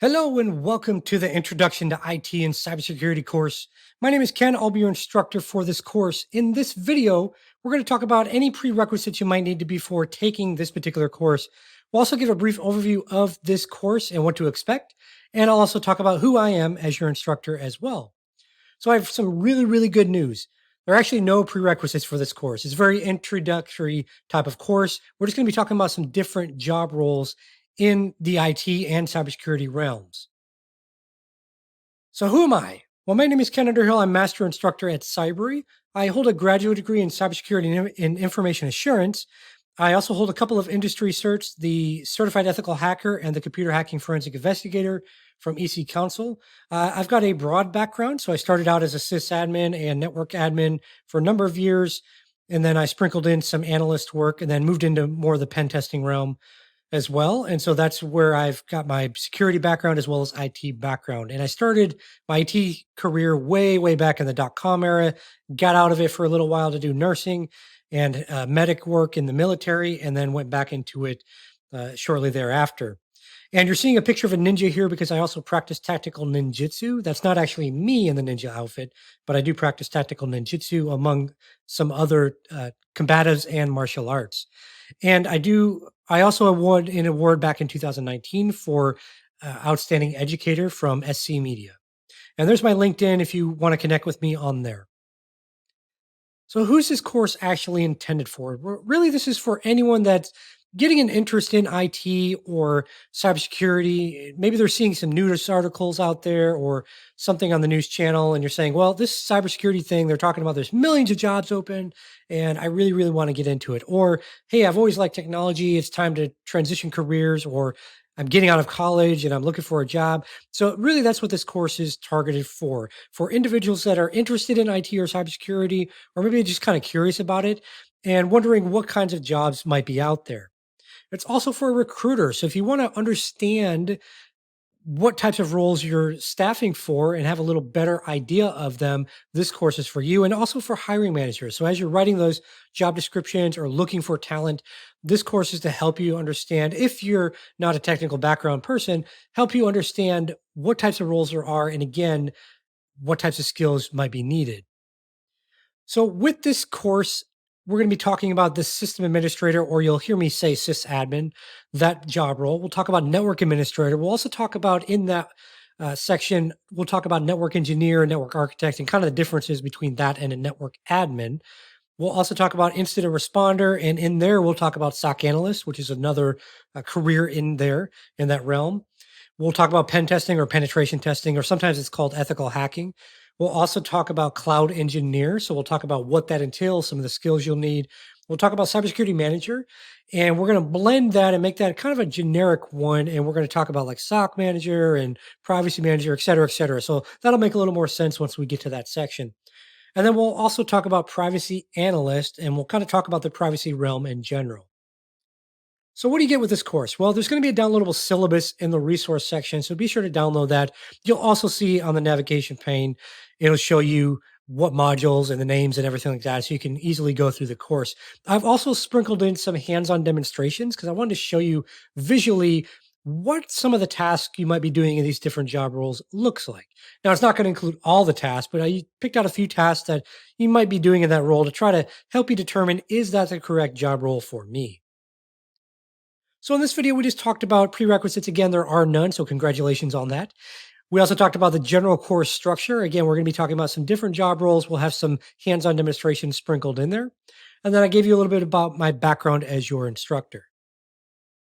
Hello and welcome to the Introduction to IT and Cybersecurity course. My name is Ken. I'll be your instructor for this course. In this video, we're going to talk about any prerequisites you might need to before taking this particular course. We'll also give a brief overview of this course and what to expect. And I'll also talk about who I am as your instructor as well. So I have some really good news. There are actually no prerequisites for this course. It's a very introductory type of course. We're just going to be talking about some different job roles in the IT and cybersecurity realms. So who am I? Well, my name is Ken Underhill. I'm master instructor at Cybery. I hold a graduate degree in cybersecurity and information assurance. I also hold a couple of industry certs, the Certified Ethical Hacker and the Computer Hacking Forensic Investigator from EC Council. I've got a broad background. So I started out as a sysadmin and network admin for a number of years. And then I sprinkled in some analyst work and then moved into more of the pen testing realm as well. And so that's where I've got my security background as well as IT background. And I started my IT career way back in the .com era, got out of it for a little while to do nursing and medic work in the military, and then went back into it shortly thereafter. And you're seeing a picture of a ninja here because I also practice tactical ninjutsu. That's not actually me in the ninja outfit, but I do practice tactical ninjutsu among some other combatives and martial arts. And I also won an award back in 2019 for Outstanding Educator from SC Media. And there's my LinkedIn if you want to connect with me on there. So who's this course actually intended for? Really, this is for anyone that's getting an interest in IT or cybersecurity. Maybe they're seeing some news articles out there or something on the news channel, and you're saying, well, this cybersecurity thing, they're talking about there's millions of jobs open, and I really want to get into it. Or, hey, I've always liked technology. It's time to transition careers, or I'm getting out of college and I'm looking for a job. So really that's what this course is targeted for individuals that are interested in IT or cybersecurity, or maybe just kind of curious about it and wondering what kinds of jobs might be out there. It's also for a recruiter. So if you want to understand what types of roles you're staffing for and have a little better idea of them, this course is for you, and also for hiring managers. So as you're writing those job descriptions or looking for talent, this course is to help you understand, if you're not a technical background person, help you understand what types of roles there are, and again, what types of skills might be needed. So with this course, we're going to be talking about the system administrator, or you'll hear me say sysadmin, that job role. We'll talk about network administrator. We'll also talk about in that section, we'll talk about network engineer, network architect, and kind of the differences between that and a network admin. We'll also talk about incident responder, and in there, we'll talk about SOC analyst, which is another career in there in that realm. We'll talk about pen testing or penetration testing, or sometimes it's called ethical hacking. We'll also talk about cloud engineer. So we'll talk about what that entails, some of the skills you'll need. We'll talk about cybersecurity manager, and we're going to blend that and make that kind of a generic one. And we're going to talk about like SOC manager and privacy manager, et cetera, et cetera. So that'll make a little more sense once we get to that section. And then we'll also talk about privacy analyst, and we'll kind of talk about the privacy realm in general. So what do you get with this course? Well, there's going to be a downloadable syllabus in the resource section, so be sure to download that. You'll also see on the navigation pane, it'll show you what modules and the names and everything like that, so you can easily go through the course. I've also sprinkled in some hands-on demonstrations because I wanted to show you visually what some of the tasks you might be doing in these different job roles looks like. Now, it's not going to include all the tasks, but I picked out a few tasks that you might be doing in that role to try to help you determine, is that the correct job role for me? So in this video, we just talked about prerequisites. Again, there are none, so congratulations on that. We also talked about the general course structure. Again, we're going to be talking about some different job roles. We'll have some hands-on demonstrations sprinkled in there. And then I gave you a little bit about my background as your instructor.